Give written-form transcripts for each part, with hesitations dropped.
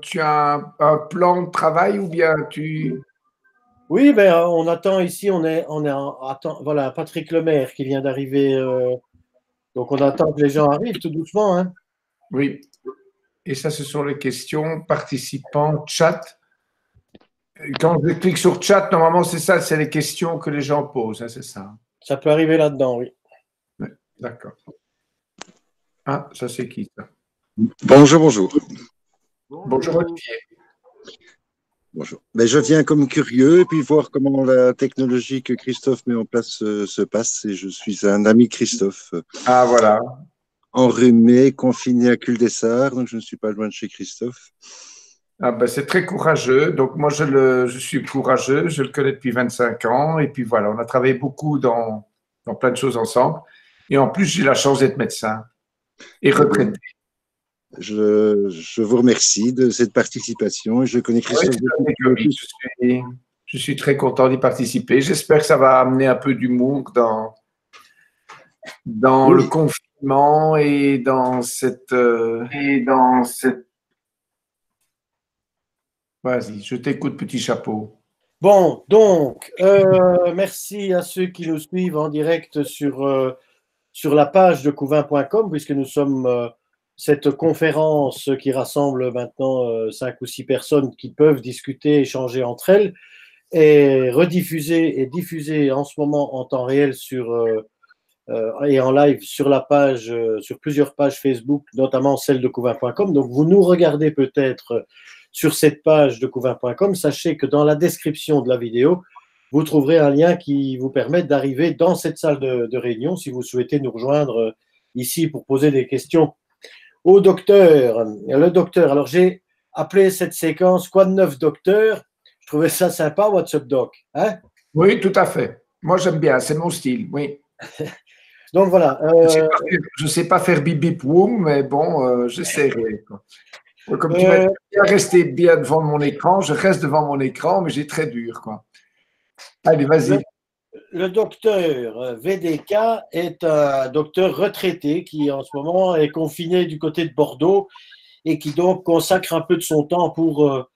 tu as un plan de travail ou bien tu… Oui, ben, on attend ici, voilà, Patrick Lemaire qui vient d'arriver. Donc, on attend que les gens arrivent tout doucement, hein. Oui. Et ça, ce sont les questions participants, chat. Quand je clique sur chat, normalement, c'est ça, c'est les questions que les gens posent, hein, c'est ça. Ça peut arriver là-dedans, oui. Ouais, d'accord. Ah, ça, c'est qui, ça? Bonjour, bonjour. Bonjour, Olivier. Bonjour. Ben, je viens comme curieux et puis voir comment la technologie que Christophe met en place se passe. Et je suis un ami Christophe, Ah, voilà. enrhumé, confiné à Cul-des-Sarts, donc je ne suis pas loin de chez Christophe. Ah, ben, c'est très courageux. Donc, moi, je suis courageux. Je le connais depuis 25 ans. Et puis, voilà, on a travaillé beaucoup dans plein de choses ensemble. Et en plus, j'ai la chance d'être médecin et retraité. Je vous remercie de cette participation. Je connais Christophe Oui, je suis très content d'y participer. J'espère que ça va amener un peu d'humour dans Oui. le confinement et dans cette… Vas-y, je t'écoute, petit chapeau. Bon, donc, merci à ceux qui nous suivent en direct sur la page de couvain.com, puisque nous sommes cette conférence qui rassemble maintenant 5 ou 6 personnes qui peuvent discuter, échanger entre elles, est rediffusée et diffusée en ce moment en temps réel et en live sur la page, sur plusieurs pages Facebook, notamment celle de couvain.com. Donc, vous nous regardez peut-être sur cette page de couvain.com. Sachez que dans la description de la vidéo, vous trouverez un lien qui vous permet d'arriver dans cette salle de réunion si vous souhaitez nous rejoindre ici pour poser des questions au docteur. Le docteur, alors j'ai appelé cette séquence Quoi de neuf, docteur? Je trouvais ça sympa, What's up, doc? Hein? Oui, tout à fait. Moi, j'aime bien, c'est mon style, oui. Donc voilà. Je ne sais pas faire bip bip woum, mais bon, j'essaierai. Comme tu m'as dit, bien rester bien devant mon écran, je reste devant mon écran, mais j'ai très dur, quoi. Allez, vas-y. Le docteur VDK est un docteur retraité qui en ce moment est confiné du côté de Bordeaux et qui donc consacre un peu de son temps pour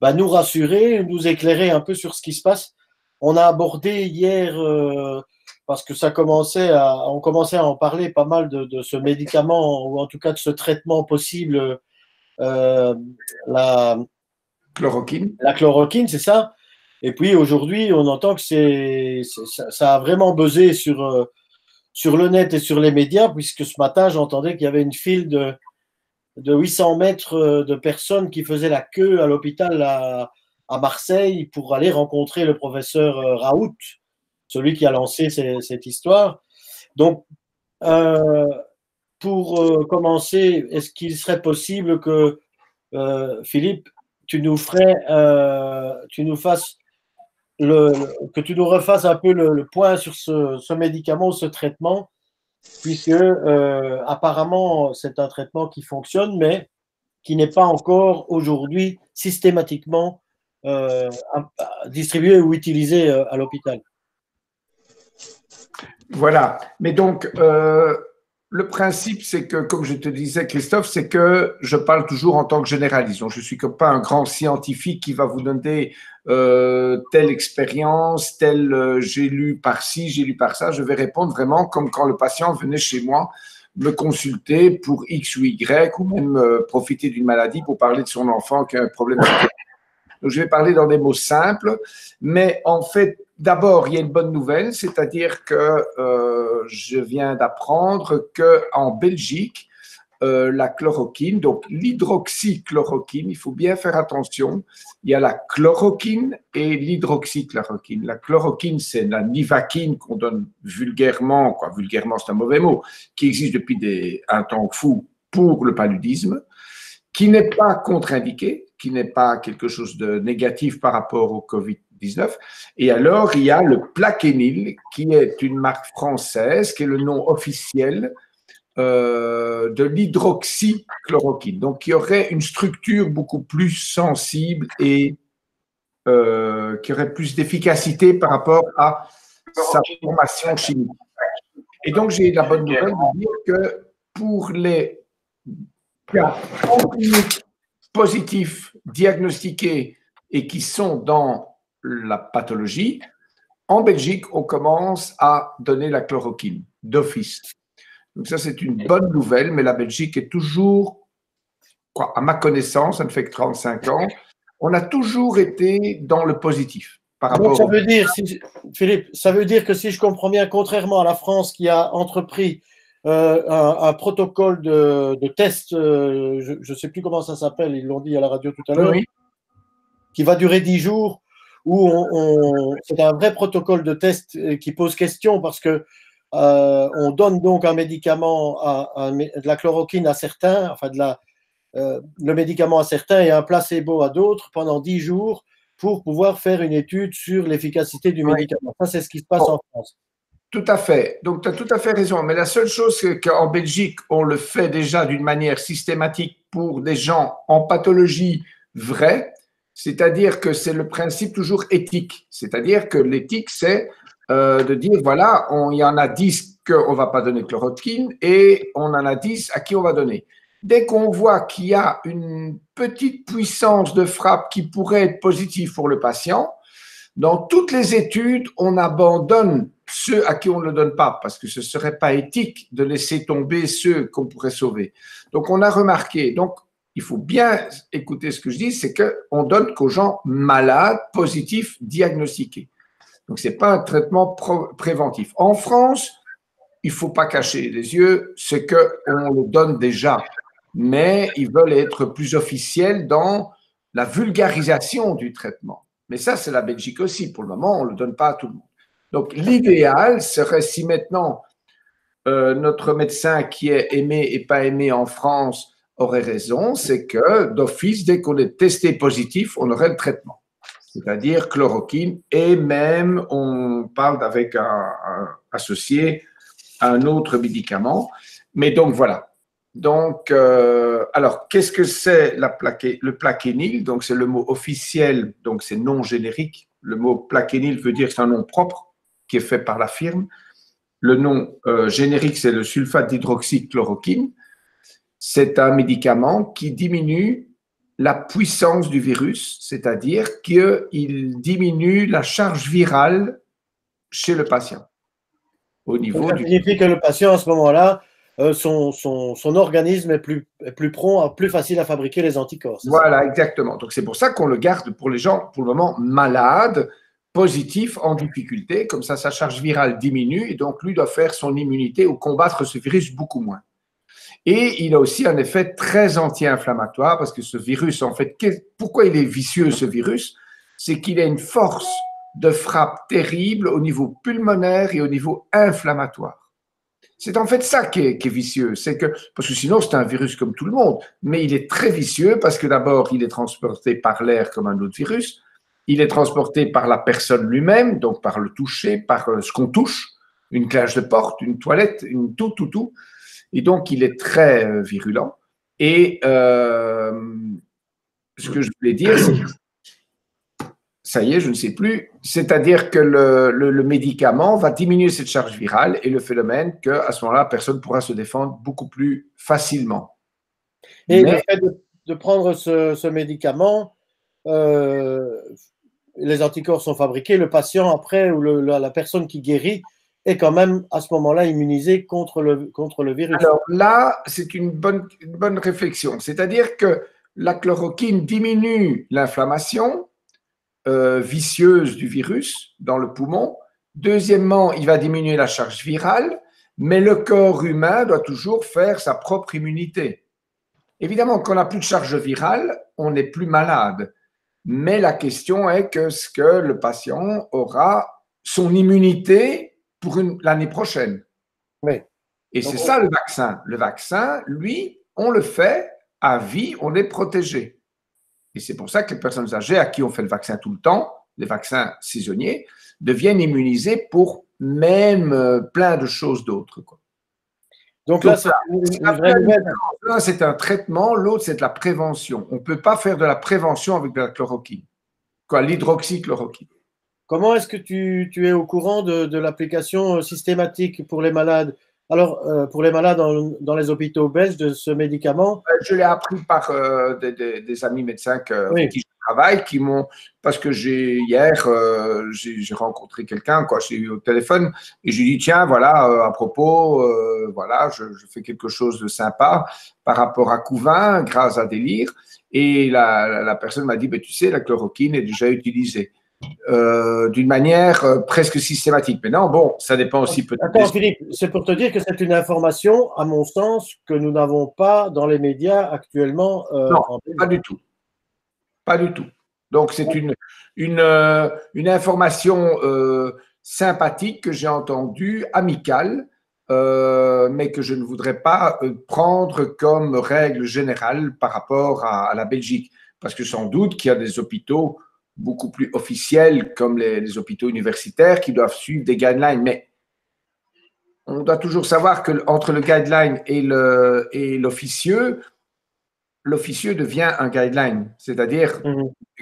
nous rassurer, nous éclairer un peu sur ce qui se passe. On a abordé hier, parce que on commençait à en parler pas mal de ce médicament ou en tout cas de ce traitement possible, la Chloroquine. La chloroquine, c'est ça. Et puis aujourd'hui, on entend que ça a vraiment buzzé sur le net et sur les médias, puisque ce matin, j'entendais qu'il y avait une file de 800 mètres de personnes qui faisaient la queue à l'hôpital à Marseille pour aller rencontrer le professeur Raoult, celui qui a lancé cette histoire. Donc, pour commencer, est-ce qu'il serait possible que, Philippe, tu nous fasses que tu nous refasses un peu le point sur ce médicament, ce traitement, puisque apparemment c'est un traitement qui fonctionne, mais qui n'est pas encore aujourd'hui systématiquement distribué ou utilisé à l'hôpital. Voilà. Mais donc, le principe, c'est que, comme je te disais, Christophe, c'est que je parle toujours en tant que généraliste. Donc, je ne suis pas un grand scientifique qui va vous donner telle expérience, j'ai lu par-ci, j'ai lu par ça. Je vais répondre vraiment comme quand le patient venait chez moi me consulter pour X ou Y, ou même profiter d'une maladie pour parler de son enfant qui a un problème. Donc, je vais parler dans des mots simples, mais en fait, d'abord, il y a une bonne nouvelle, c'est-à-dire que je viens d'apprendre qu'en Belgique, la chloroquine, donc l'hydroxychloroquine, il faut bien faire attention, il y a la chloroquine et l'hydroxychloroquine. La chloroquine, c'est la nivaquine qu'on donne vulgairement, quoi, vulgairement c'est un mauvais mot, qui existe depuis un temps fou pour le paludisme, qui n'est pas contre-indiqué, qui n'est pas quelque chose de négatif par rapport au Covid-19. Et alors, il y a le Plaquenil, qui est une marque française, qui est le nom officiel de l'hydroxychloroquine. Donc, qui aurait une structure beaucoup plus sensible et qui aurait plus d'efficacité par rapport à sa formation chimique. Et donc, j'ai la bonne nouvelle de dire que pour les cas positifs, diagnostiqués et qui sont dans la pathologie, en Belgique, on commence à donner la chloroquine d'office. Donc ça, c'est une bonne nouvelle, mais la Belgique est toujours, quoi, à ma connaissance, ça ne fait que 35 ans, on a toujours été dans le positif. Par rapport Donc ça veut dire, Philippe, ça veut dire que si je comprends bien, contrairement à la France qui a entrepris un protocole de test, je ne sais plus comment ça s'appelle, ils l'ont dit à la radio tout à l'heure, oui, qui va durer 10 jours, où c'est un vrai protocole de test qui pose question parce que on donne donc un médicament, de la chloroquine à certains, enfin le médicament à certains et un placebo à d'autres pendant 10 jours pour pouvoir faire une étude sur l'efficacité du médicament. Ça, c'est ce qui se passe en France. Tout à fait. Donc, tu as tout à fait raison. Mais la seule chose, c'est qu'en Belgique, on le fait déjà d'une manière systématique pour des gens en pathologie vraie, c'est-à-dire que c'est le principe toujours éthique. C'est-à-dire que l'éthique, c'est de dire, voilà, il y en a 10 qu'on ne va pas donner chloroquine et on en a 10 à qui on va donner. Dès qu'on voit qu'il y a une petite puissance de frappe qui pourrait être positive pour le patient, dans toutes les études, on abandonne ceux à qui on ne le donne pas parce que ce ne serait pas éthique de laisser tomber ceux qu'on pourrait sauver. Donc, on a remarqué, donc il faut bien écouter ce que je dis, c'est qu'on donne qu'aux gens malades, positifs, diagnostiqués. Donc, ce n'est pas un traitement préventif. En France, il ne faut pas cacher les yeux, c'est qu'on le donne déjà, mais ils veulent être plus officiels dans la vulgarisation du traitement. Mais ça, c'est la Belgique aussi. Pour le moment, on ne le donne pas à tout le monde. Donc, l'idéal serait si maintenant notre médecin qui est aimé et pas aimé en France aurait raison, c'est que d'office, dès qu'on est testé positif, on aurait le traitement. C'est-à-dire chloroquine et même on parle avec un associé à un autre médicament. Mais donc, voilà. Donc, alors, qu'est-ce que c'est le plaquenil? Donc, c'est le mot officiel, donc c'est non générique. Le mot plaquenil veut dire que c'est un nom propre qui est fait par la firme. Le nom générique, c'est le sulfate d'hydroxychloroquine. C'est un médicament qui diminue la puissance du virus, c'est-à-dire qu'il diminue la charge virale chez le patient. Au niveau ça signifie que le patient, à ce moment-là, son organisme est plus prompt, plus facile à fabriquer les anticorps. Voilà, ça? Exactement. Donc, c'est pour ça qu'on le garde pour les gens, pour le moment, malades, positifs, en difficulté. Comme ça, sa charge virale diminue et donc, lui doit faire son immunité ou combattre ce virus beaucoup moins. Et il a aussi un effet très anti-inflammatoire parce que ce virus, en fait, pourquoi il est vicieux, ce virus? C'est qu'il a une force de frappe terrible au niveau pulmonaire et au niveau inflammatoire. C'est en fait ça qui est vicieux. C'est que, parce que sinon, c'est un virus comme tout le monde, mais il est très vicieux parce que d'abord, il est transporté par l'air comme un autre virus. Il est transporté par la personne lui-même, donc par le toucher, par ce qu'on touche, une cage de porte, une toilette, tout. Et donc, il est très virulent. Et ce que je voulais dire, c'est que ça y est, je ne sais plus. C'est-à-dire que le médicament va diminuer cette charge virale et le phénomène qu'à ce moment-là, personne pourra se défendre beaucoup plus facilement. Et le fait de prendre ce médicament, les anticorps sont fabriqués, le patient après ou la personne qui guérit est quand même à ce moment-là immunisé contre le virus. Alors là, c'est une bonne réflexion. C'est-à-dire que la chloroquine diminue l'inflammation vicieuse du virus dans le poumon. Deuxièmement, il va diminuer la charge virale, mais le corps humain doit toujours faire sa propre immunité. Évidemment, quand on n'a plus de charge virale, on n'est plus malade. Mais la question est ce que le patient aura son immunité pour l'année prochaine. Oui. Et c'est ça le vaccin. Le vaccin, lui, on le fait à vie, on est protégé. Et c'est pour ça que les personnes âgées à qui on fait le vaccin tout le temps, les vaccins saisonniers, deviennent immunisés pour même plein de choses d'autres. Donc là, c'est l'un, c'est un traitement, l'autre, c'est de la prévention. On ne peut pas faire de la prévention avec de la chloroquine, l'hydroxychloroquine. Comment est-ce que tu es au courant de l'application systématique pour les malades Alors, pour les malades dans les hôpitaux belges, de ce médicament? Je l'ai appris par des amis médecins avec qui je travaille, qui m'ont, parce que hier, j'ai rencontré quelqu'un, quoi, j'ai eu au téléphone, et je lui ai dit, tiens, voilà, à propos, voilà, je fais quelque chose de sympa par rapport à Couvin, grâce à Délire, et la personne m'a dit, ben, tu sais, la chloroquine est déjà utilisée. D'une manière presque systématique. Mais non, bon, ça dépend aussi peut-être. Attends, Philippe, c'est pour te dire que c'est une information, à mon sens, que nous n'avons pas dans les médias actuellement. Non, pas du tout. Pas du tout. Donc, c'est une information sympathique que j'ai entendue, amicale, mais que je ne voudrais pas prendre comme règle générale par rapport à la Belgique. Parce que sans doute qu'il y a des hôpitaux beaucoup plus officiels, comme les hôpitaux universitaires, qui doivent suivre des guidelines. Mais on doit toujours savoir qu'entre le guideline et l'officieux, l'officieux devient un guideline, c'est-à-dire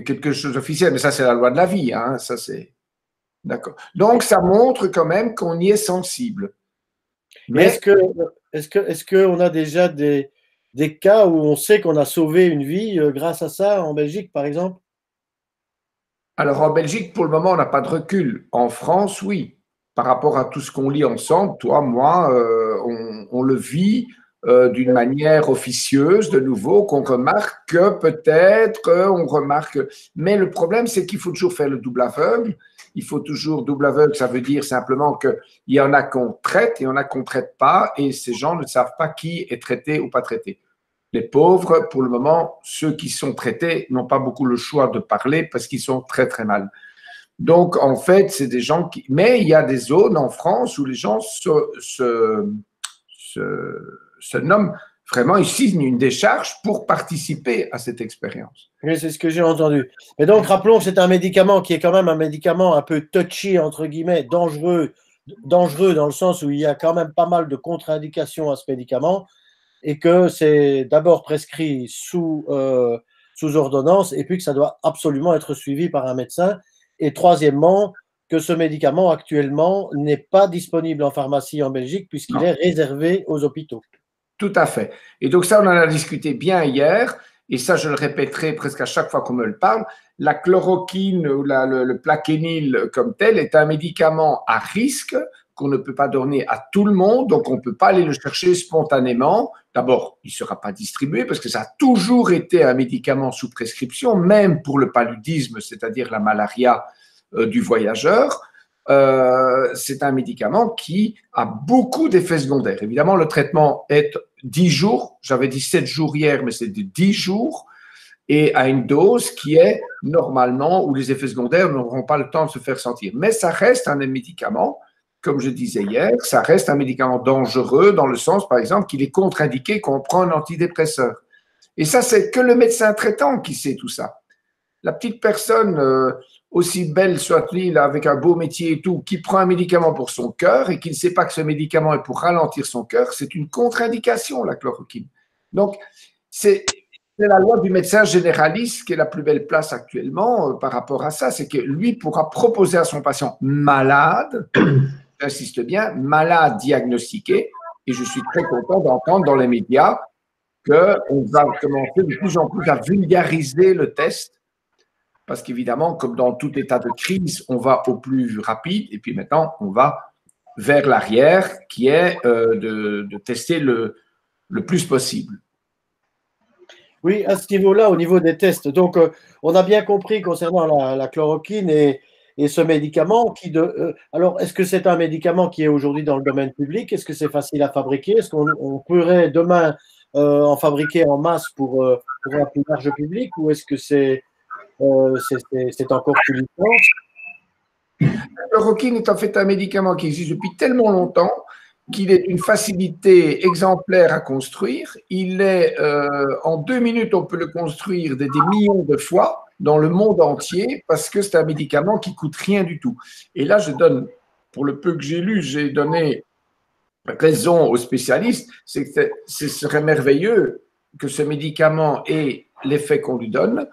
quelque chose d'officiel. Mais ça, c'est la loi de la vie. Hein, ça, c'est d'accord. Donc, ça montre quand même qu'on y est sensible. Mais est-ce qu'on a déjà des cas où on sait qu'on a sauvé une vie grâce à ça, en Belgique, par exemple? Alors, en Belgique, pour le moment, on n'a pas de recul. En France, oui. Par rapport à tout ce qu'on lit ensemble, toi, moi, on le vit d'une manière officieuse, de nouveau, qu'on remarque que peut-être, on remarque. Mais le problème, c'est qu'il faut toujours faire le double aveugle. Il faut toujours double aveugle, ça veut dire simplement qu'il y en a qu'on traite et il y en a qu'on ne traite pas, et ces gens ne savent pas qui est traité ou pas traité. Les pauvres, pour le moment, ceux qui sont traités n'ont pas beaucoup le choix de parler parce qu'ils sont très, très mal. Donc, en fait, c'est des gens qui… Mais il y a des zones en France où les gens se nomment vraiment, ils signent une décharge pour participer à cette expérience. Oui, c'est ce que j'ai entendu. Et donc, rappelons que c'est un médicament qui est quand même un médicament un peu touchy, entre guillemets, dangereux dans le sens où il y a quand même pas mal de contre-indications à ce médicament, et que c'est d'abord prescrit sous ordonnance, et puis que ça doit absolument être suivi par un médecin. Et troisièmement, que ce médicament actuellement n'est pas disponible en pharmacie en Belgique puisqu'il est réservé aux hôpitaux. Tout à fait. Et donc ça, on en a discuté bien hier, et ça, je le répéterai presque à chaque fois qu'on me le parle. La chloroquine ou le plaquenil comme tel est un médicament à risque qu'on ne peut pas donner à tout le monde, donc on ne peut pas aller le chercher spontanément. D'abord, il ne sera pas distribué parce que ça a toujours été un médicament sous prescription, même pour le paludisme, c'est-à-dire la malaria du voyageur. C'est un médicament qui a beaucoup d'effets secondaires. Évidemment, le traitement est 10 jours. J'avais dit 7 jours hier, mais c'est de 10 jours. Et à une dose qui est normalement où les effets secondaires n'auront pas le temps de se faire sentir. Mais ça reste un médicament, comme je disais hier, ça reste un médicament dangereux dans le sens, par exemple, qu'il est contre-indiqué qu'on prend un antidépresseur. Et ça, c'est que le médecin traitant qui sait tout ça. La petite personne, aussi belle soit-il, avec un beau métier et tout, qui prend un médicament pour son cœur et qui ne sait pas que ce médicament est pour ralentir son cœur, c'est une contre-indication, la chloroquine. Donc, c'est la loi du médecin généraliste qui est la plus belle place actuellement par rapport à ça. C'est que lui pourra proposer à son patient malade, j'insiste bien, malade diagnostiqué, et je suis très content d'entendre dans les médias qu'on va commencer de plus en plus à vulgariser le test, parce qu'évidemment, comme dans tout état de crise, on va au plus rapide, et puis maintenant, on va vers l'arrière, qui est de tester le plus possible. Oui, à ce niveau-là, au niveau des tests. Donc, on a bien compris concernant la chloroquine et ce médicament. Alors, est-ce que c'est un médicament qui est aujourd'hui dans le domaine public? Est-ce que c'est facile à fabriquer? Est-ce qu'on pourrait demain en fabriquer en masse pour un plus large public? Ou est-ce que c'est encore sous licence? La chloroquine est en fait un médicament qui existe depuis tellement longtemps qu'il est d'une facilité exemplaire à construire. Il est, en 2 minutes, on peut le construire des millions de fois dans le monde entier parce que c'est un médicament qui coûte rien du tout. Et là, je donne, pour le peu que j'ai lu, j'ai donné raison aux spécialistes, c'est que ce serait merveilleux que ce médicament ait l'effet qu'on lui donne,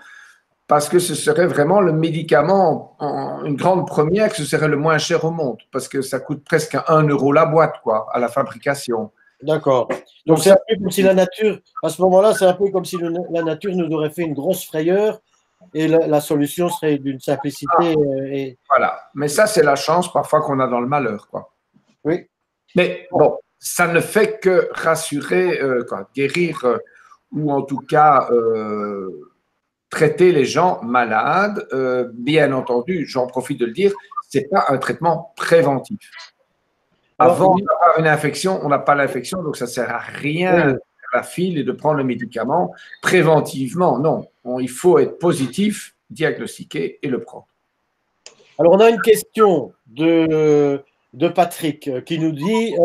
parce que ce serait vraiment le médicament, une grande première, que ce serait le moins cher au monde, parce que ça coûte presque 1 euro la boîte, quoi, à la fabrication. D'accord. Donc c'est un peu comme si la nature, à ce moment-là, c'est un peu comme si la nature nous aurait fait une grosse frayeur et la solution serait d'une simplicité. Voilà. Mais ça, c'est la chance parfois qu'on a dans le malheur, quoi. Oui. Mais bon, ça ne fait que rassurer, guérir, ou en tout cas traiter les gens malades. Bien entendu, j'en profite de le dire, ce n'est pas un traitement préventif. Avant d'avoir une infection, on n'a pas l'infection, donc ça ne sert à rien de faire la file et de prendre le médicament préventivement. Non, il faut être positif, diagnostiquer et le prendre. Alors, on a une question de Patrick qui nous dit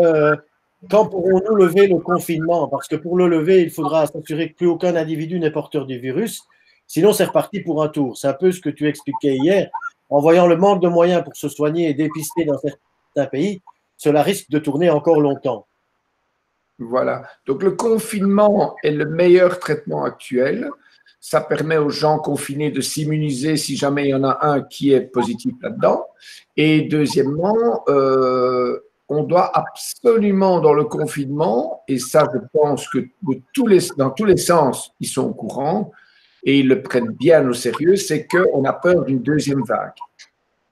quand pourrons-nous lever le confinement? Parce que pour le lever, il faudra s'assurer que plus aucun individu n'est porteur du virus. Sinon, c'est reparti pour un tour. C'est un peu ce que tu expliquais hier. En voyant le manque de moyens pour se soigner et dépister dans certains pays, cela risque de tourner encore longtemps. Voilà. Donc, le confinement est le meilleur traitement actuel. Ça permet aux gens confinés de s'immuniser si jamais il y en a un qui est positif là-dedans. Et deuxièmement, on doit absolument dans le confinement, et ça je pense que dans tous les sens, ils sont au courant et ils le prennent bien au sérieux, c'est qu'on a peur d'une deuxième vague.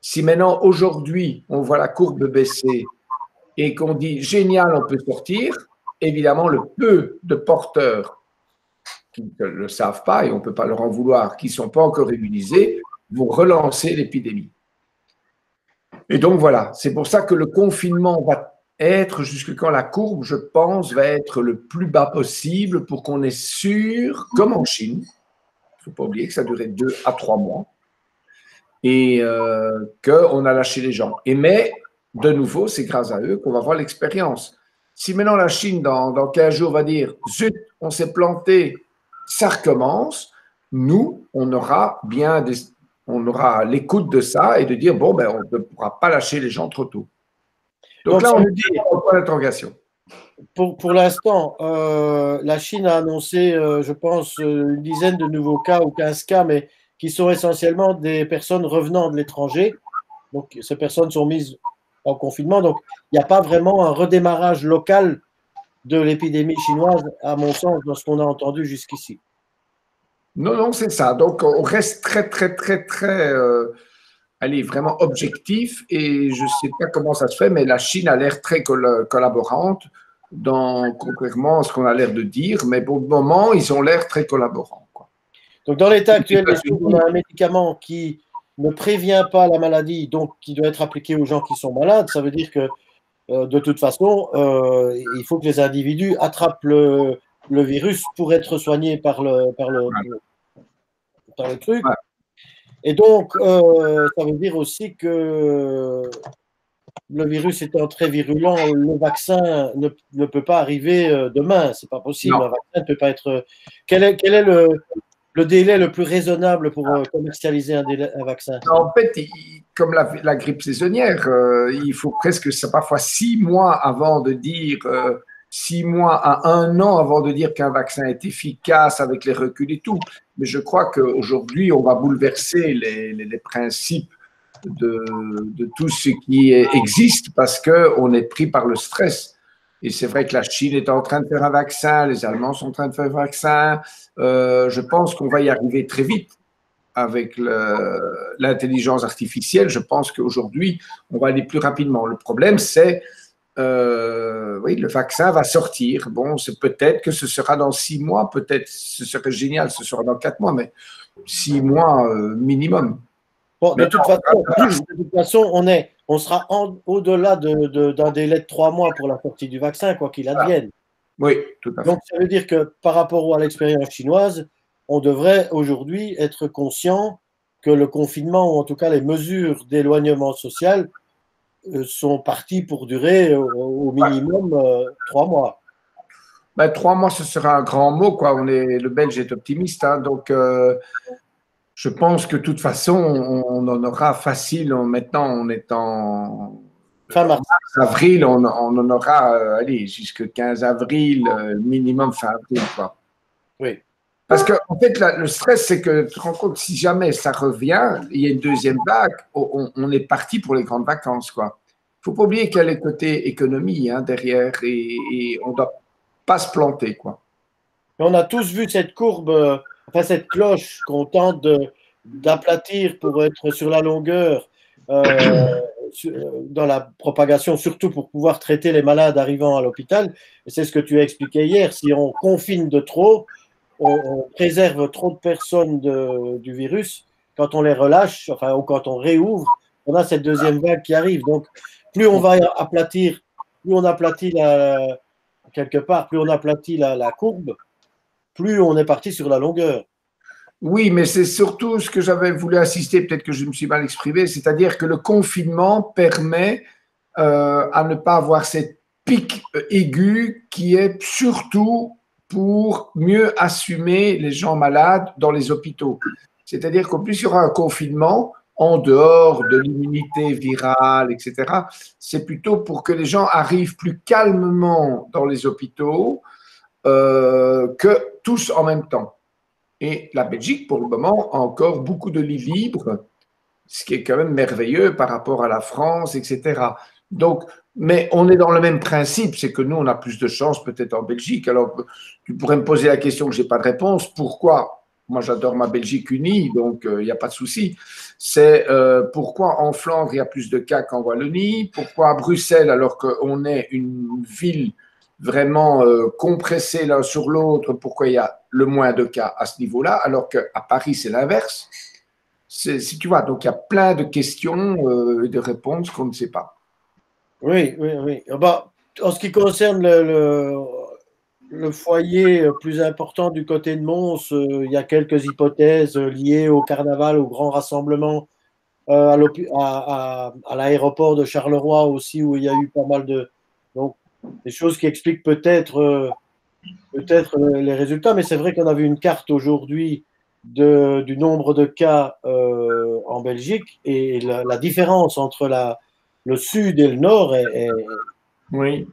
Si maintenant, aujourd'hui, on voit la courbe baisser et qu'on dit génial, on peut sortir, évidemment, le peu de porteurs qui ne le savent pas, et on ne peut pas leur en vouloir, qui ne sont pas encore immunisés, vont relancer l'épidémie. Et donc voilà, c'est pour ça que le confinement va être, jusque quand la courbe, je pense, va être le plus bas possible pour qu'on est sûr, comme en Chine, il ne faut pas oublier que ça durait 2 à 3 mois, et qu'on a lâché les gens. Mais, de nouveau, c'est grâce à eux qu'on va voir l'expérience. Si maintenant la Chine, dans 15 jours, va dire « Zut, on s'est planté », ça recommence, nous, on aura l'écoute de ça et de dire, bon, ben, on ne pourra pas lâcher les gens trop tôt. Donc là, on est en point d'interrogation. Pour l'instant, la Chine a annoncé, je pense, une dizaine de nouveaux cas ou 15 cas, mais qui sont essentiellement des personnes revenant de l'étranger. Donc, ces personnes sont mises en confinement. Donc, il n'y a pas vraiment un redémarrage local de l'épidémie chinoise, à mon sens, dans ce qu'on a entendu jusqu'ici. Non, non, c'est ça. Donc, on reste très, vraiment objectif. Et je ne sais pas comment ça se fait, mais la Chine a l'air très collaborante, contrairement à ce qu'on a l'air de dire. Mais pour le moment, ils ont l'air très collaborants, quoi. Donc, dans l'état actuel des choses, on a un médicament qui ne prévient pas la maladie, donc qui doit être appliqué aux gens qui sont malades. Ça veut dire que de toute façon, il faut que les individus attrapent le virus pour être soignés par le truc. Ouais. Et donc, ça veut dire aussi que le virus étant très virulent, le vaccin ne peut pas arriver demain. C'est pas possible. Non. Un vaccin ne peut pas être. Quel est le délai le plus raisonnable pour commercialiser un vaccin? En fait, comme la grippe saisonnière, il faut presque, parfois 6 mois avant de dire, 6 mois à 1 an avant de dire qu'un vaccin est efficace avec les reculs et tout. Mais je crois qu'aujourd'hui, on va bouleverser les principes de tout ce qui existe parce qu'on est pris par le stress. Et c'est vrai que la Chine est en train de faire un vaccin, les Allemands sont en train de faire un vaccin. Je pense qu'on va y arriver très vite avec l'intelligence artificielle. Je pense qu'aujourd'hui, on va aller plus rapidement. Le problème, c'est, oui, le vaccin va sortir. Bon, c'est peut-être que ce sera dans 6 mois, peut-être ce serait génial, ce sera dans 4 mois, mais 6 mois minimum. Bon, de toute façon, on sera au-delà d'un délai de 3 mois pour la sortie du vaccin, quoi qu'il advienne. Oui, tout à fait. Donc, ça veut dire que par rapport à l'expérience chinoise, on devrait aujourd'hui être conscient que le confinement, ou en tout cas les mesures d'éloignement social, sont parties pour durer au minimum 3 mois. Ben, 3 mois, ce sera un grand mot, quoi. Le Belge est optimiste, hein, donc je pense que de toute façon, on en aura facile. Maintenant, on est en fin mars. Avril, on en aura, allez, jusqu'au 15 avril, minimum fin avril, quoi. Oui. Parce que, en fait, le stress, c'est que tu te rends compte, si jamais ça revient, il y a une deuxième vague, on est parti pour les grandes vacances, quoi. Il ne faut pas oublier qu'il y a le côté économie derrière et on ne doit pas se planter, quoi. On a tous vu cette courbe, enfin cette cloche qu'on tente d'aplatir pour être sur la longueur dans la propagation, surtout pour pouvoir traiter les malades arrivant à l'hôpital. Et c'est ce que tu as expliqué hier. Si on confine de trop, on préserve trop de personnes du virus. Quand on les relâche, enfin, ou quand on réouvre, on a cette deuxième vague qui arrive. Donc, plus on va aplatir, plus on aplatit quelque part, plus on aplatit la courbe, plus on est parti sur la longueur. Oui, mais c'est surtout ce que j'avais voulu insister, peut-être que je me suis mal exprimé, c'est-à-dire que le confinement permet à ne pas avoir cette pic aigu qui est surtout pour mieux assumer les gens malades dans les hôpitaux. C'est-à-dire qu'au plus il y aura un confinement, en dehors de l'immunité virale, etc., c'est plutôt pour que les gens arrivent plus calmement dans les hôpitaux que tous en même temps. Et la Belgique, pour le moment, a encore beaucoup de lits libres, ce qui est quand même merveilleux par rapport à la France, etc. Donc, mais on est dans le même principe, c'est que nous, on a plus de chance peut-être en Belgique. Alors, tu pourrais me poser la question que je n'ai pas de réponse. Pourquoi? Moi, j'adore ma Belgique unie, donc il n'y a pas de souci. C'est pourquoi en Flandre, il y a plus de cas qu'en Wallonie? Pourquoi à Bruxelles, alors qu'on est une ville vraiment compressée l'un sur l'autre, pourquoi il y a le moins de cas à ce niveau-là, alors qu'à Paris, c'est l'inverse? Si tu vois, donc il y a plein de questions et de réponses qu'on ne sait pas. Oui, oui, oui. Bah, en ce qui concerne le foyer plus important du côté de Mons, il y a quelques hypothèses liées au carnaval, au grand rassemblement, à l'aéroport de Charleroi aussi, où il y a eu pas mal donc, des choses qui expliquent peut-être les résultats, mais c'est vrai qu'on a vu une carte aujourd'hui du nombre de cas en Belgique et la différence entre le sud et le nord Oui.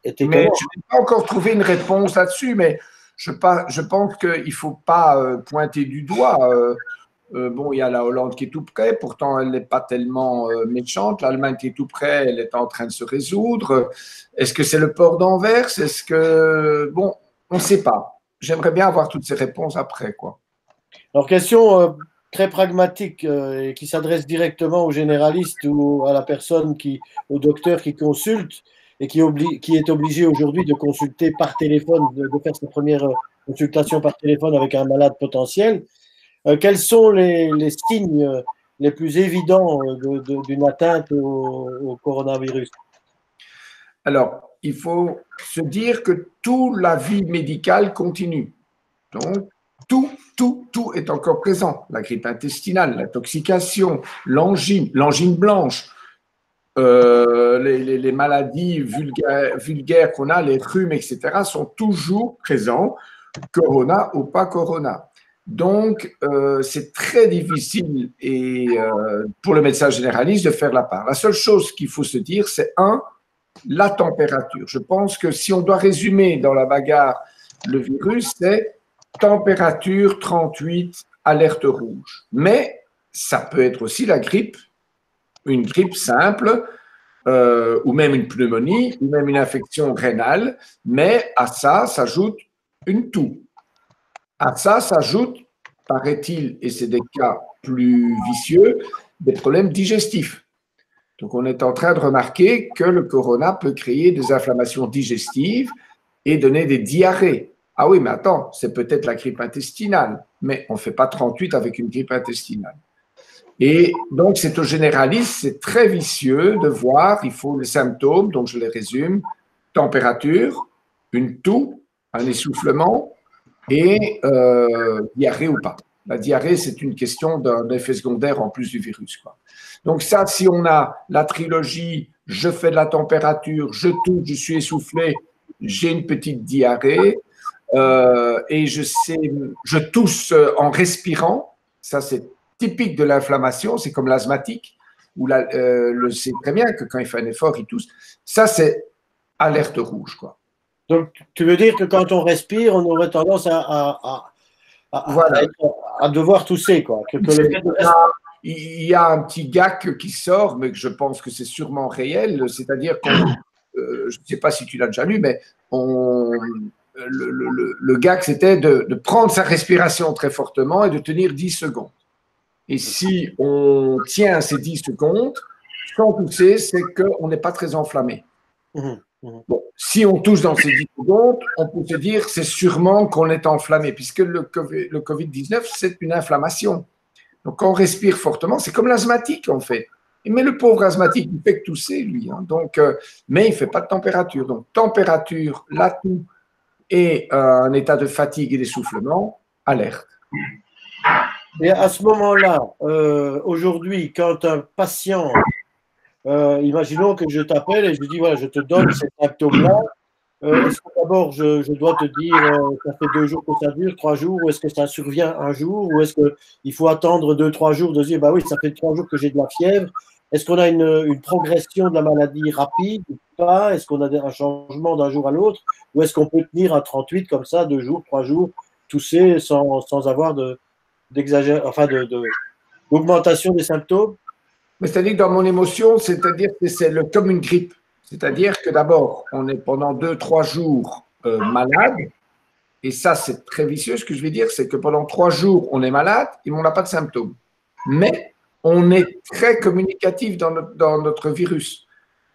est Mais étonnante. je n'ai pas encore trouvé une réponse là-dessus, mais je pense qu'il ne faut pas pointer du doigt. Bon, il y a la Hollande qui est tout près, pourtant elle n'est pas tellement méchante. L'Allemagne qui est tout près, elle est en train de se résoudre. Est-ce que c'est le port d'Anvers? Est-ce que… Bon, on ne sait pas. J'aimerais bien avoir toutes ces réponses après, quoi. Alors, question très pragmatique et qui s'adresse directement aux généralistes ou à la personne au docteur qui consulte et qui est obligé aujourd'hui de consulter par téléphone, de faire sa première consultation par téléphone avec un malade potentiel. Quels sont les signes les plus évidents d'une atteinte au coronavirus? Alors, il faut se dire que toute la vie médicale continue. Donc, tout est encore présent. La grippe intestinale, l'intoxication, l'angine blanche, les maladies vulgaires qu'on a, les rhumes, etc., sont toujours présents, corona ou pas corona. Donc, c'est très difficile pour le médecin généraliste de faire la part. La seule chose qu'il faut se dire, c'est la température. Je pense que si on doit résumer dans la bagarre le virus, c'est température 38, alerte rouge. Mais ça peut être aussi la grippe, une grippe simple, ou même une pneumonie, ou même une infection rénale, mais à ça s'ajoute une toux. À ça s'ajoute, paraît-il, et c'est des cas plus vicieux, des problèmes digestifs. Donc on est en train de remarquer que le corona peut créer des inflammations digestives et donner des diarrhées. Ah oui, mais attends, c'est peut-être la grippe intestinale, mais on ne fait pas 38 avec une grippe intestinale. Et donc, c'est au généraliste, c'est très vicieux de voir, il faut les symptômes, donc je les résume, température, une toux, un essoufflement et diarrhée ou pas. La diarrhée, c'est une question d'un effet secondaire en plus du virus, quoi. Donc ça, si on a la trilogie, je fais de la température, je tousse, je suis essoufflé, j'ai une petite diarrhée et je tousse en respirant, ça c'est typique de l'inflammation, c'est comme l'asthmatique, où c'est très bien que quand il fait un effort, il tousse. Ça, c'est alerte rouge, quoi. Donc, tu veux dire que quand on respire, on aurait tendance Voilà. À devoir tousser, quoi. Il y a un petit gag qui sort, mais que je pense que c'est sûrement réel. C'est-à-dire qu'on, je ne sais pas si tu l'as déjà lu, mais le gag, c'était de prendre sa respiration très fortement et de tenir 10 secondes. Et si on tient ces 10 secondes, sans tousser, c'est qu'on n'est pas très enflammé. Bon, si on touche dans ces 10 secondes, on peut se dire c'est sûrement qu'on est enflammé, puisque le Covid-19, c'est une inflammation. Donc, quand on respire fortement, c'est comme l'asthmatique, en fait. Mais le pauvre asthmatique, il fait que tousser, lui. Hein. Donc, mais il ne fait pas de température. Donc, température, la toux et un état de fatigue et d'essoufflement, alerte. Et à ce moment-là, aujourd'hui, quand un patient, imaginons que je t'appelle et je dis, voilà, je te donne ces symptômes-là, est-ce que d'abord je dois te dire, ça fait 2 jours que ça dure, 3 jours, ou est-ce que ça survient un jour, ou est-ce qu'il faut attendre 2-3 jours de dire, bah oui, ça fait 3 jours que j'ai de la fièvre. Est-ce qu'on a une progression de la maladie rapide ou pas? Est-ce qu'on a un changement d'un jour à l'autre? Ou est-ce qu'on peut tenir un 38 comme ça, 2 jours, 3 jours, tousser sans avoir d'augmentation des symptômes? Mais c'est-à-dire que dans mon émotion, c'est-à-dire que c'est comme une grippe. C'est-à-dire que d'abord, on est pendant 2-3 jours malade. Et ça, c'est très vicieux. Ce que je vais dire, c'est que pendant 3 jours, on est malade et on n'a pas de symptômes. Mais on est très communicatif dans notre virus.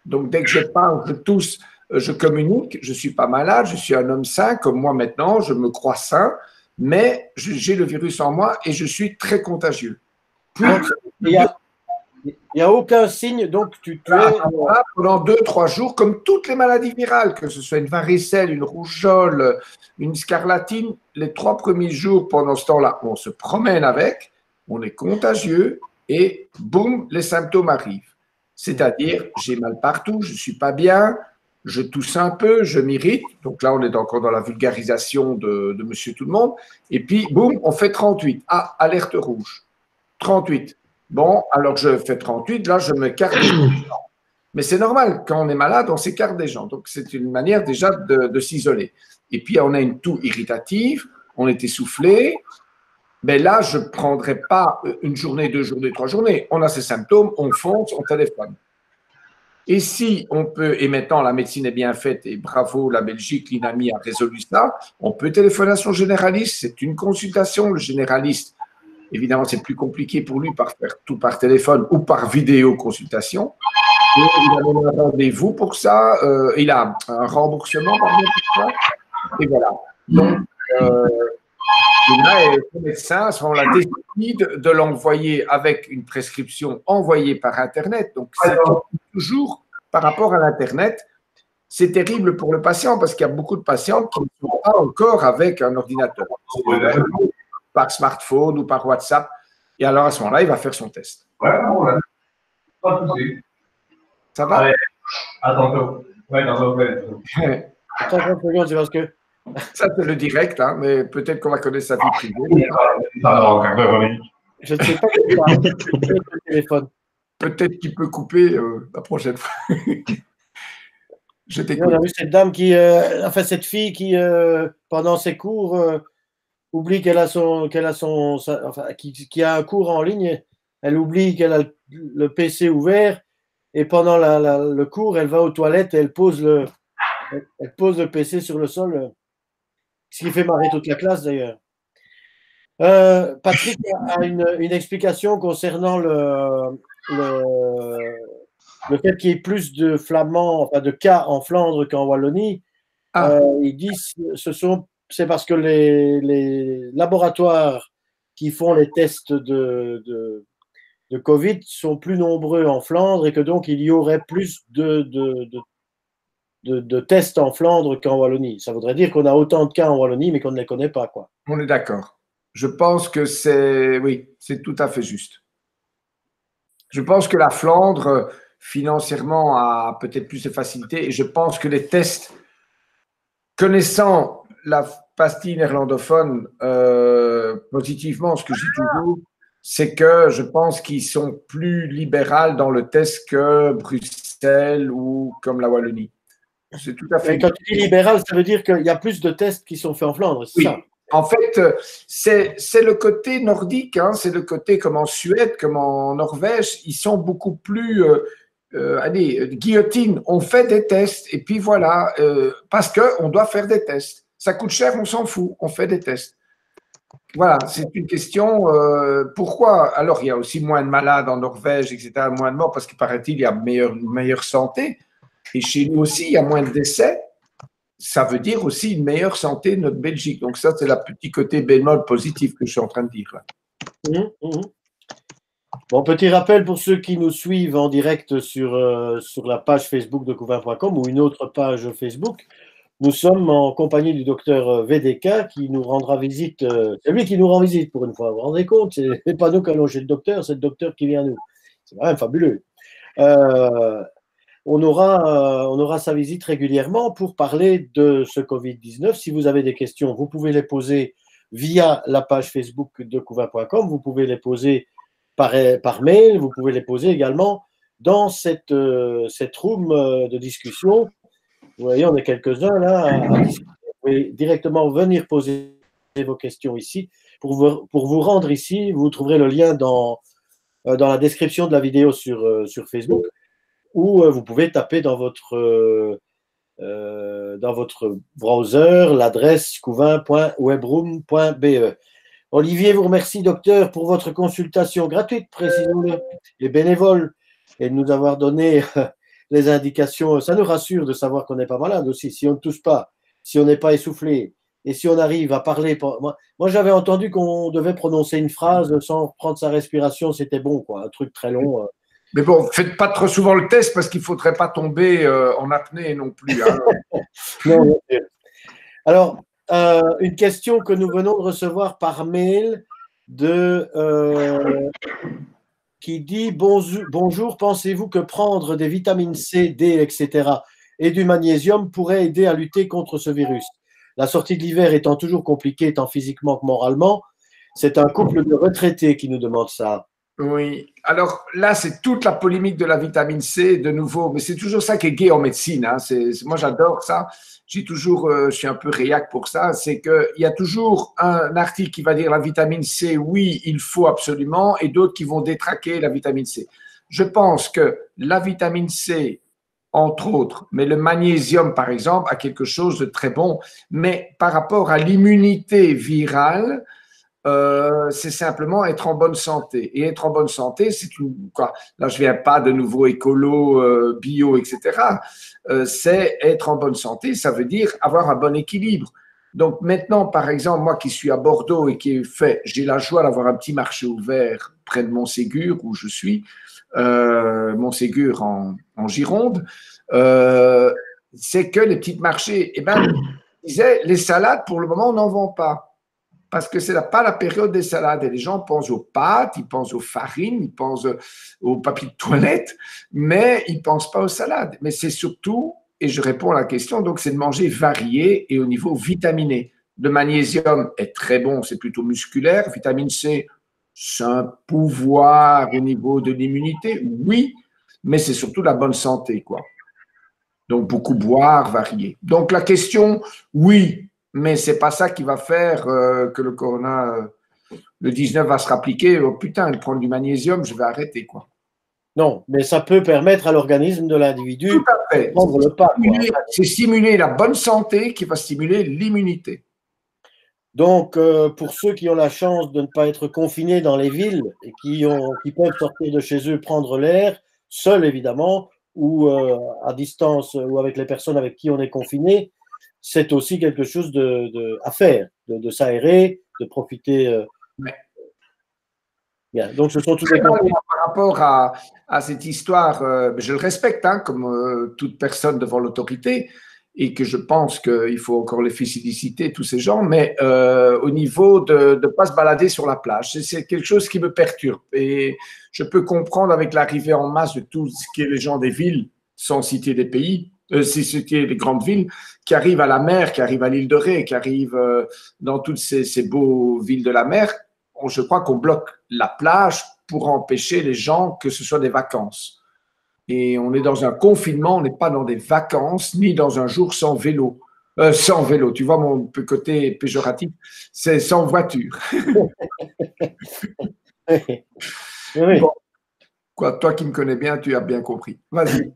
Donc, dès que je parle, je tousse, je communique. Je ne suis pas malade, je suis un homme sain, comme moi maintenant, je me crois sain, mais j'ai le virus en moi et je suis très contagieux. Donc, il n'y a aucun signe, donc tu es… Pendant 2-3 jours, comme toutes les maladies virales, que ce soit une varicelle, une rougeole, une scarlatine, les 3 premiers jours pendant ce temps-là, on se promène avec, on est contagieux et boum, les symptômes arrivent. C'est-à-dire, j'ai mal partout, je ne suis pas bien, je tousse un peu, je m'irrite. Donc là, on est encore dans la vulgarisation de Monsieur Tout-le-Monde. Et puis, boum, on fait 38. Ah, alerte rouge. 38. Bon, alors je fais 38, là, je m'écarte des gens. Mais c'est normal, quand on est malade, on s'écarte des gens. Donc, c'est une manière déjà de s'isoler. Et puis, on a une toux irritative, on est essoufflé. Mais là, je ne prendrai pas une journée, 2 journées, 3 journées. On a ces symptômes, on fonce, on téléphone. Et si on peut, et maintenant la médecine est bien faite, et bravo, la Belgique, l'INAMI a résolu ça, on peut téléphoner à son généraliste, c'est une consultation, le généraliste. Évidemment, c'est plus compliqué pour lui par faire tout par téléphone ou par vidéo-consultation. Et il a donné un rendez-vous pour ça. Il a un remboursement par pour ça. Et voilà. Donc, le médecin, à ce moment-là, décide de l'envoyer avec une prescription envoyée par Internet. Donc, c'est toujours par rapport à l'Internet. C'est terrible pour le patient parce qu'il y a beaucoup de patients qui ne sont pas encore avec un ordinateur. Par smartphone ou par WhatsApp. Et alors, à ce moment-là, il va faire son test. Ouais, pas de souci. Ça va? Allez, à tantôt. Ouais, dans Attends 30 secondes, c'est parce que… Ça, c'est le direct, hein, mais peut-être qu'on va connaître sa vie privée. Je ne sais pas le téléphone. Peut-être qu'il peut couper la prochaine fois. Je t'écoute. On a vu cette dame cette fille qui, pendant ses cours, oublie qu'elle a qui a un cours en ligne, elle oublie qu'elle a le PC ouvert et pendant le cours, elle va aux toilettes et elle pose le PC sur le sol, ce qui fait marrer toute la classe d'ailleurs. Patrick a une explication concernant le fait qu'il y ait plus de flamands, enfin de cas en Flandre qu'en Wallonie. Il dit c'est parce que les laboratoires qui font les tests de Covid sont plus nombreux en Flandre et que donc il y aurait plus de tests en Flandre qu'en Wallonie. Ça voudrait dire qu'on a autant de cas en Wallonie, mais qu'on ne les connaît pas, quoi. On est d'accord. Je pense que c'est tout à fait juste. Je pense que la Flandre, financièrement, a peut-être plus de facilité et je pense que les tests, connaissant la pastille néerlandophone positivement, ce que je dis toujours, c'est que je pense qu'ils sont plus libéraux dans le test que Bruxelles ou comme la Wallonie. C'est tout à fait. Et quand tu dis libéral, ça veut dire qu'il y a plus de tests qui sont faits en Flandre, c'est ça? En fait, c'est le côté nordique, hein, c'est le côté comme en Suède, comme en Norvège, ils sont beaucoup plus, allez, guillotine, on fait des tests, et puis voilà, parce qu'on doit faire des tests. Ça coûte cher, on s'en fout, on fait des tests. Voilà, c'est une question, pourquoi? Alors, il y a aussi moins de malades en Norvège, etc., moins de morts, parce qu'il paraît-il, il y a meilleure santé, et chez nous aussi, il y a moins de décès. Ça veut dire aussi une meilleure santé de notre Belgique. Donc ça, c'est le petit côté bémol positif que je suis en train de dire là. Bon, petit rappel pour ceux qui nous suivent en direct sur la page Facebook de Couvain.com ou une autre page Facebook. Nous sommes en compagnie du docteur VDK qui nous rendra visite. C'est lui qui nous rend visite pour une fois. Vous vous rendez compte? C'est pas nous qui allons chez le docteur, c'est le docteur qui vient à nous. C'est quand même fabuleux. On aura sa visite régulièrement pour parler de ce Covid-19. Si vous avez des questions, vous pouvez les poser via la page Facebook de Couvain.com. Vous pouvez les poser par mail. Vous pouvez les poser également dans cette room de discussion. Vous voyez, on est quelques-uns là à discuter. Vous pouvez directement venir poser vos questions ici. Pour vous rendre ici, vous trouverez le lien dans la description de la vidéo sur Facebook, ou vous pouvez taper dans votre browser l'adresse couvain.webroom.be. Olivier vous remercie, docteur, pour votre consultation gratuite, précisément, et bénévole, et de nous avoir donné les indications. Ça nous rassure de savoir qu'on n'est pas malade aussi. Si on ne tousse pas, si on n'est pas essoufflé, et si on arrive à parler. Moi j'avais entendu qu'on devait prononcer une phrase sans prendre sa respiration, c'était bon, quoi, un truc très long. Mais bon, faites pas trop souvent le test parce qu'il ne faudrait pas tomber en apnée non plus. Hein. Non, alors, une question que nous venons de recevoir par mail qui dit bonjour, pensez-vous que prendre des vitamines C, D, etc. et du magnésium pourrait aider à lutter contre ce virus? La sortie de l'hiver étant toujours compliquée, tant physiquement que moralement, c'est un couple de retraités qui nous demande ça. Oui, alors là, c'est toute la polémique de la vitamine C, de nouveau, mais c'est toujours ça qui est gai en médecine. Hein. Moi, j'adore ça. Je suis un peu réac pour ça. C'est qu'il y a toujours un article qui va dire la vitamine C, oui, il faut absolument, et d'autres qui vont détraquer la vitamine C. Je pense que la vitamine C, entre autres, mais le magnésium, par exemple, a quelque chose de très bon. Mais par rapport à l'immunité virale, c'est simplement être en bonne santé. Et être en bonne santé, c'est quoi? Là, je viens pas de nouveau écolo, bio, etc. C'est être en bonne santé, ça veut dire avoir un bon équilibre. Donc maintenant, par exemple, moi qui suis à Bordeaux et j'ai la joie d'avoir un petit marché ouvert près de Montségur, où je suis, Montségur en Gironde, c'est que les petits marchés, je disais, les salades, pour le moment, on n'en vend pas. Parce que ce n'est pas la période des salades. Et les gens pensent aux pâtes, ils pensent aux farines, ils pensent au papier de toilette, mais ils ne pensent pas aux salades. Mais c'est surtout, et je réponds à la question, donc c'est de manger varié et au niveau vitaminé. Le magnésium est très bon, c'est plutôt musculaire. Vitamine C, c'est un pouvoir au niveau de l'immunité, oui, mais c'est surtout la bonne santé, quoi. Donc beaucoup boire, varié. Donc la question, oui, mais ce n'est pas ça qui va faire que le corona, le 19 va se rappliquer. Oh putain, prendre du magnésium, je vais arrêter, quoi. Non, mais ça peut permettre à l'organisme de l'individu de prendre le pas. C'est stimuler la bonne santé qui va stimuler l'immunité. Donc, pour ceux qui ont la chance de ne pas être confinés dans les villes et qui peuvent sortir de chez eux, prendre l'air, seuls évidemment, ou à distance, ou avec les personnes avec qui on est confiné, c'est aussi quelque chose à faire, de s'aérer, de profiter. Bien. Donc, ce sont tous des conseils. Par rapport à cette histoire, je le respecte comme toute personne devant l'autorité et que je pense qu'il faut encore les féliciter, tous ces gens, mais au niveau de ne pas se balader sur la plage, c'est quelque chose qui me perturbe. Et je peux comprendre avec l'arrivée en masse de tout ce qui est les gens des villes, sans citer des pays, citer les grandes villes, qui arrivent à la mer, qui arrivent à l'île de Ré, qui arrivent dans toutes ces beaux villes de la mer. Je crois qu'on bloque la plage pour empêcher les gens que ce soit des vacances. Et on est dans un confinement, on n'est pas dans des vacances, ni dans un jour sans vélo. Sans vélo. Tu vois mon côté péjoratif, c'est sans voiture. Oui. Oui. Bon, quoi, toi qui me connais bien, tu as bien compris. Vas-y.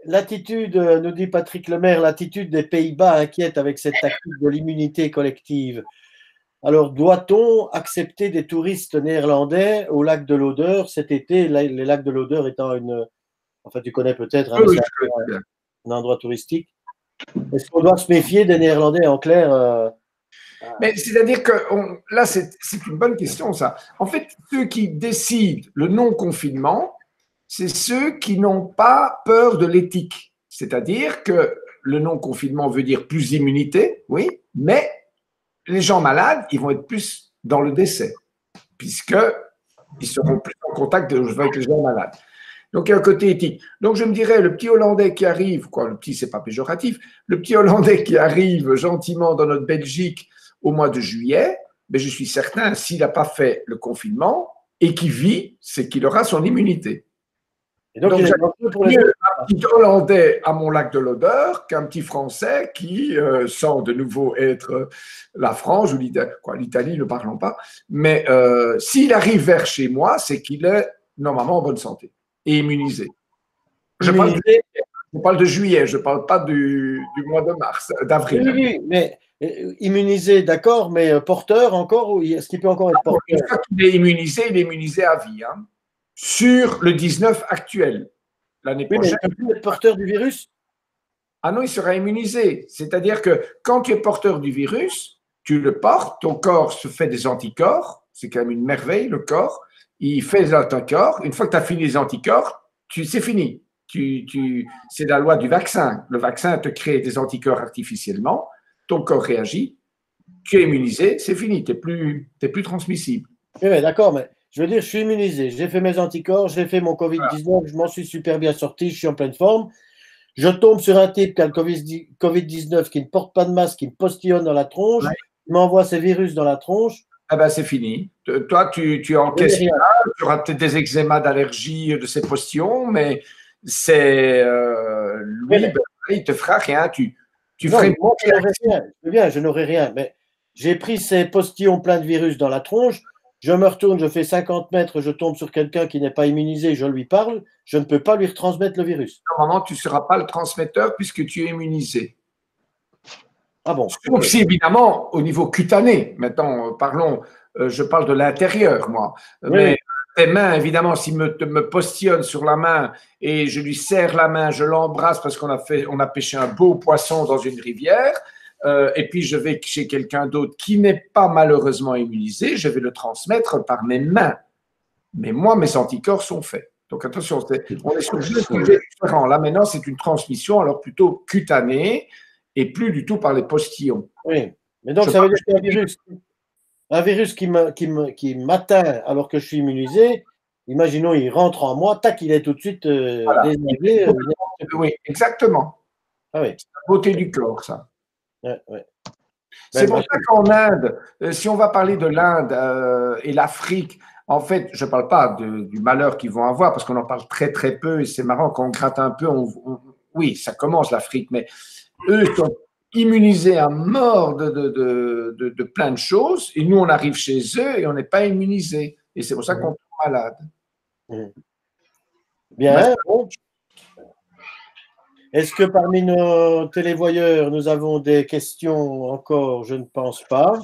L'attitude, nous dit Patrick Lemaire, l'attitude des Pays-Bas inquiète avec cette tactique de l'immunité collective. Alors, doit-on accepter des touristes néerlandais au lac de l'Odeur cet été, les lacs de l'Odeur étant enfin, tu connais peut-être, hein, Oui, c'est un endroit touristique. Est-ce qu'on doit se méfier des Néerlandais en clair? Mais c'est-à-dire que là, c'est une bonne question, ça. En fait, ceux qui décident le non-confinement, c'est ceux qui n'ont pas peur de l'éthique. C'est-à-dire que le non-confinement veut dire plus d'immunité, oui, mais les gens malades, ils vont être plus dans le décès, puisqu'ils seront plus en contact avec les gens malades. Donc, il y a un côté éthique. Donc, je me dirais, le petit Hollandais qui arrive, quoi, le petit, c'est pas péjoratif, le petit Hollandais qui arrive gentiment dans notre Belgique au mois de juillet, mais je suis certain, s'il n'a pas fait le confinement et qui vit, c'est qu'il aura son immunité. Et donc j'aime mieux un petit Hollandais à mon lac de l'Odeur qu'un petit Français qui, sans de nouveau être la France ou l'Italie, ne parlons pas, mais s'il arrive vers chez moi, c'est qu'il est normalement en bonne santé et immunisé. Je parle de juillet, je ne parle pas du mois de mars, d'avril. Oui, mais immunisé, d'accord, mais porteur encore, ou est-ce qu'il peut encore être porteur? Une fois qu'il est immunisé à vie. Hein, sur le 19 actuel. L'année prochaine. Mais il peut plus être porteur du virus? Ah non, il sera immunisé. C'est-à-dire que quand tu es porteur du virus, tu le portes, ton corps se fait des anticorps. C'est quand même une merveille, le corps. Il fait des anticorps. Une fois que tu as fini les anticorps, c'est fini. C'est la loi du vaccin. Le vaccin te crée des anticorps artificiellement. Ton corps réagit. Tu es immunisé, c'est fini. Tu n'es plus transmissible. Oui, d'accord, mais je veux dire, je suis immunisé. J'ai fait mes anticorps, j'ai fait mon Covid-19, voilà. Je m'en suis super bien sorti, je suis en pleine forme. Je tombe sur un type qui a le Covid-19, qui ne porte pas de masque, qui me postillonne dans la tronche, qui m'envoie ces virus dans la tronche. Ah ben, c'est fini. Toi, tu encaisses rien. Tu auras peut-être des eczémas d'allergie de ces postillons, mais c'est lui, ben, il te fera rien. Tu non, ferais moi, je n'aurais rien. Je n'aurais rien. Mais j'ai pris ces postillons pleins de virus dans la tronche. Je me retourne, je fais 50 mètres, je tombe sur quelqu'un qui n'est pas immunisé, je lui parle, je ne peux pas lui retransmettre le virus. Normalement, tu ne seras pas le transmetteur puisque tu es immunisé. Ah bon? Sauf si, évidemment, au niveau cutané, maintenant, parlons, je parle de l'intérieur, moi. Oui. Mais tes mains, évidemment, s'il me postillonne sur la main et je lui serre la main, je l'embrasse parce qu'on a pêché un beau poisson dans une rivière, et puis je vais chez quelqu'un d'autre qui n'est pas malheureusement immunisé, je vais le transmettre par mes mains. Mais moi, mes anticorps sont faits. Donc attention, on est sur deux sujets différents. Là, maintenant, c'est une transmission alors plutôt cutanée et plus du tout par les postillons. Oui, mais donc ça veut dire qu'un virus qui m'atteint alors que je suis immunisé, imaginons, il rentre en moi, tac, il est tout de suite désingué. Oui, exactement. Ah oui. C'est la beauté du corps, ça. Ouais. C'est pour ça qu'en Inde, si on va parler de l'Inde et l'Afrique, en fait, je ne parle pas du malheur qu'ils vont avoir, parce qu'on en parle très très peu, et c'est marrant, quand on gratte un peu, oui, ça commence l'Afrique, mais eux sont immunisés à mort de plein de choses, et nous, on arrive chez eux et on n'est pas immunisés. Et c'est pour ça qu'on tombe malade. Bien, bon. Est-ce que parmi nos télévoyeurs, nous avons des questions encore? Je ne pense pas.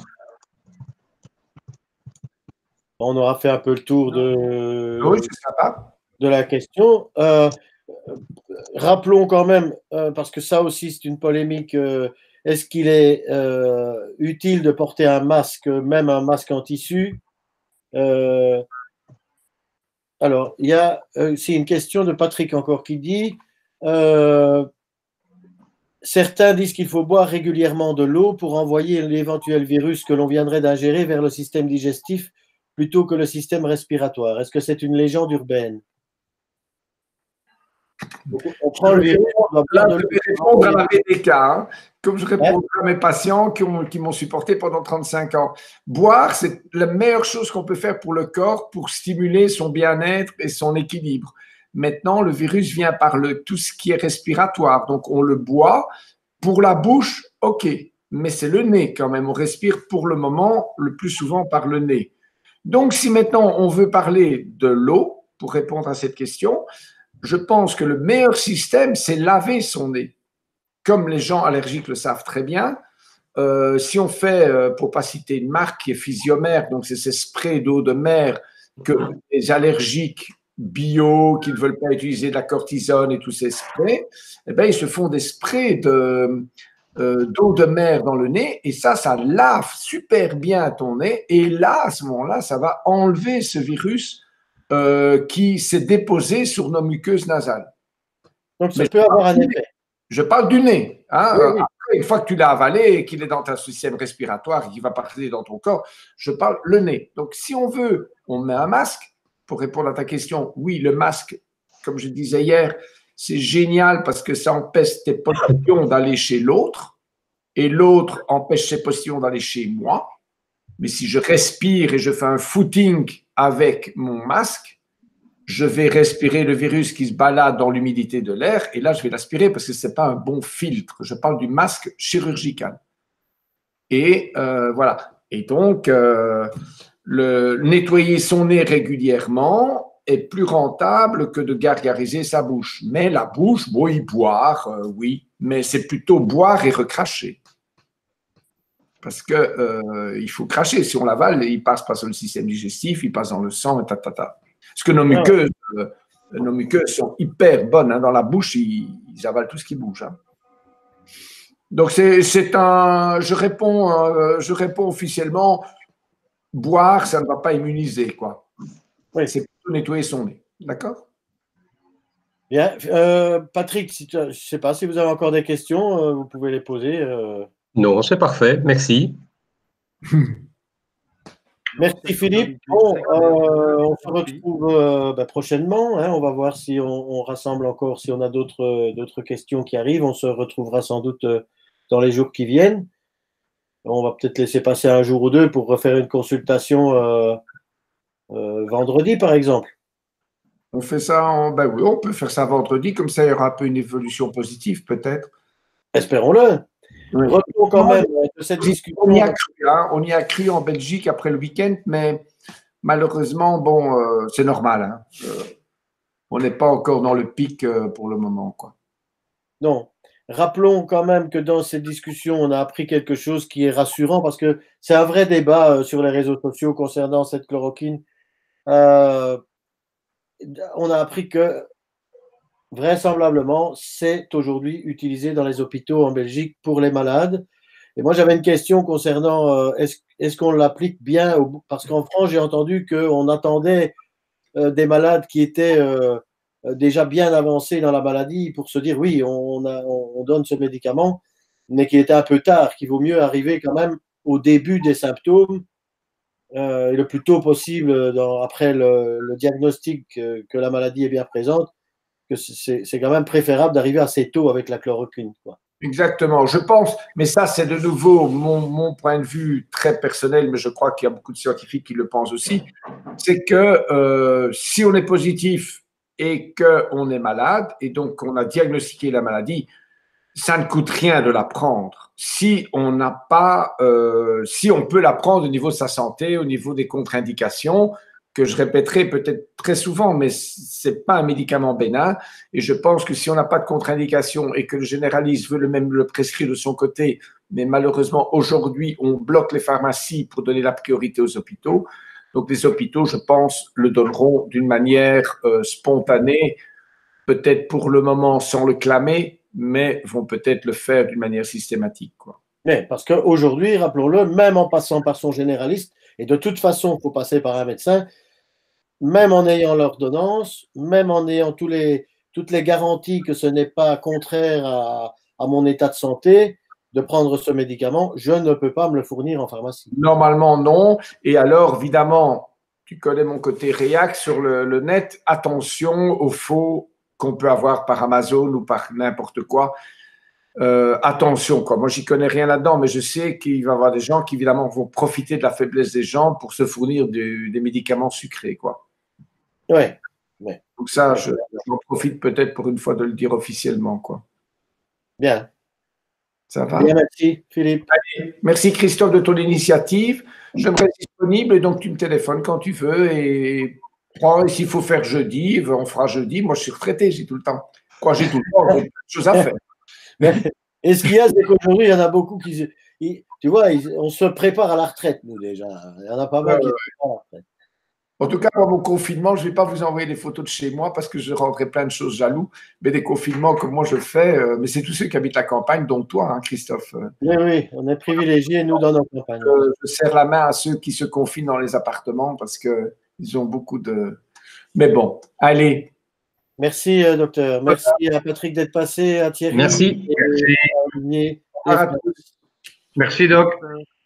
On aura fait un peu le tour de la question. Rappelons quand même, parce que ça aussi c'est une polémique, est-ce qu'il est utile de porter un masque, même un masque en tissu? Alors, il y a c'est une question de Patrick encore qui dit certains disent qu'il faut boire régulièrement de l'eau pour envoyer l'éventuel virus que l'on viendrait d'ingérer vers le système digestif plutôt que le système respiratoire. Est-ce que c'est une légende urbaine? On prend le virus, là, je vais répondre à la VDK, hein, comme je réponds à mes patients qui m'ont supporté pendant 35 ans. Boire, c'est la meilleure chose qu'on peut faire pour le corps pour stimuler son bien-être et son équilibre. Maintenant, le virus vient par tout ce qui est respiratoire, donc on le boit Pour la bouche, ok, mais c'est le nez quand même. On respire pour le moment le plus souvent par le nez. Donc, si maintenant on veut parler de l'eau, pour répondre à cette question, je pense que le meilleur système, c'est laver son nez. Comme les gens allergiques le savent très bien, si on fait, pour pas citer une marque qui est Physiomère, donc c'est ces sprays d'eau de mer que les allergiques bio qui ne veulent pas utiliser de la cortisone et tous ces sprays, eh ben, ils se font des sprays d'eau de mer dans le nez et ça lave super bien ton nez et là, à ce moment-là, ça va enlever ce virus qui s'est déposé sur nos muqueuses nasales. Donc, ça peut avoir un effet. Je parle du nez. Hein. Oui, oui. Après, une fois que tu l'as avalé et qu'il est dans ton système respiratoire et qu'il va partir dans ton corps, je parle le nez. Donc, si on veut, on met un masque. Pour répondre à ta question, oui, le masque, comme je disais hier, c'est génial parce que ça empêche tes postillons d'aller chez l'autre et l'autre empêche ses postillons d'aller chez moi. Mais si je respire et je fais un footing avec mon masque, je vais respirer le virus qui se balade dans l'humidité de l'air et là, je vais l'aspirer parce que ce n'est pas un bon filtre. Je parle du masque chirurgical. Et voilà. Et donc, nettoyer son nez régulièrement est plus rentable que de gargariser sa bouche. Mais la bouche, oui, boire, oui, mais c'est plutôt boire et recracher. Parce que il faut cracher. Si on l'avale, il passe pas sur le système digestif, il passe dans le sang, et ta. Parce que nos muqueuses sont hyper bonnes. Hein. Dans la bouche, ils avalent tout ce qui bouge. Hein. Donc, je réponds officiellement, boire, ça ne va pas immuniser, quoi. Oui. C'est plutôt nettoyer son nez. D'accord? Bien. Patrick, je ne sais pas si vous avez encore des questions, vous pouvez les poser. Non, c'est parfait. Merci. Merci Philippe. Bon, on se retrouve prochainement. Hein. On va voir si on rassemble encore, si on a d'autres questions qui arrivent. On se retrouvera sans doute dans les jours qui viennent. On va peut-être laisser passer un jour ou deux pour refaire une consultation vendredi, par exemple. On fait ça, ben oui, on peut faire ça vendredi, comme ça il y aura un peu une évolution positive, peut-être. Espérons-le. Oui. Revenons quand même de cette discussion. On y a cru en Belgique après le week-end, mais malheureusement, bon, c'est normal. Hein. On n'est pas encore dans le pic pour le moment, quoi. Non. Rappelons quand même que dans cette discussion, on a appris quelque chose qui est rassurant parce que c'est un vrai débat sur les réseaux sociaux concernant cette chloroquine. On a appris que vraisemblablement, c'est aujourd'hui utilisé dans les hôpitaux en Belgique pour les malades. Et moi, j'avais une question concernant est-ce qu'on l'applique bien parce qu'en France, j'ai entendu qu'on attendait des malades qui étaient déjà bien avancés dans la maladie pour se dire oui, on donne ce médicament, mais qu'il était un peu tard, qu'il vaut mieux arriver quand même au début des symptômes et le plus tôt possible après le diagnostic que la maladie est bien présente, que c'est quand même préférable d'arriver assez tôt avec la chloroquine, quoi. Exactement, je pense, mais ça c'est de nouveau mon point de vue très personnel, mais je crois qu'il y a beaucoup de scientifiques qui le pensent aussi, c'est que si on est positif et qu'on est malade, et donc qu'on a diagnostiqué la maladie, ça ne coûte rien de la prendre. Si on n'a pas, si on peut la prendre au niveau de sa santé, au niveau des contre-indications, que je répéterai peut-être très souvent, mais c'est pas un médicament bénin. Et je pense que si on n'a pas de contre-indication et que le généraliste veut le prescrire de son côté, mais malheureusement aujourd'hui on bloque les pharmacies pour donner la priorité aux hôpitaux. Donc les hôpitaux, je pense, le donneront d'une manière spontanée, peut-être pour le moment sans le clamer, mais vont peut-être le faire d'une manière systématique, quoi. Mais parce qu'aujourd'hui, rappelons-le, même en passant par son généraliste, et de toute façon, il faut passer par un médecin, même en ayant l'ordonnance, même en ayant toutes les garanties que ce n'est pas contraire à mon état de santé, de prendre ce médicament, je ne peux pas me le fournir en pharmacie. Normalement, non. Et alors, évidemment, tu connais mon côté réac sur le net, attention aux faux qu'on peut avoir par Amazon ou par n'importe quoi. Attention, quoi. Moi, j'y connais rien là-dedans, mais je sais qu'il va y avoir des gens qui, évidemment, vont profiter de la faiblesse des gens pour se fournir des médicaments sucrés, quoi. Ouais. Donc ça, j'en profite peut-être pour une fois de le dire officiellement, quoi. Bien. Ça va? Bien, merci, Philippe. Merci Christophe de ton initiative. Je me reste disponible et donc tu me téléphones quand tu veux et s'il faut faire jeudi, on fera jeudi. Moi, je suis retraité, j'ai tout le temps. Quoi, j'ai tout le temps, j'ai plein de choses à faire. Et ce qu'il y a, c'est qu'aujourd'hui, il y en a beaucoup tu vois, on se prépare à la retraite, nous, déjà. Il y en a pas mal qui se préparent à la retraite. En tout cas, pour mon confinement, je ne vais pas vous envoyer des photos de chez moi parce que je rendrai plein de choses jaloux. Mais des confinements comme moi je fais, mais c'est tous ceux qui habitent la campagne, dont toi, hein, Christophe. Oui, on est privilégiés, nous, dans nos campagnes. Je serre la main à ceux qui se confinent dans les appartements parce qu'ils ont beaucoup de… Mais bon, allez. Merci, docteur. Merci à Patrick d'être passé, à Thierry. Merci. Au revoir à tous. Merci, Doc.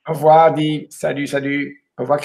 Au revoir, Adi. Salut, salut. Au revoir, Christophe.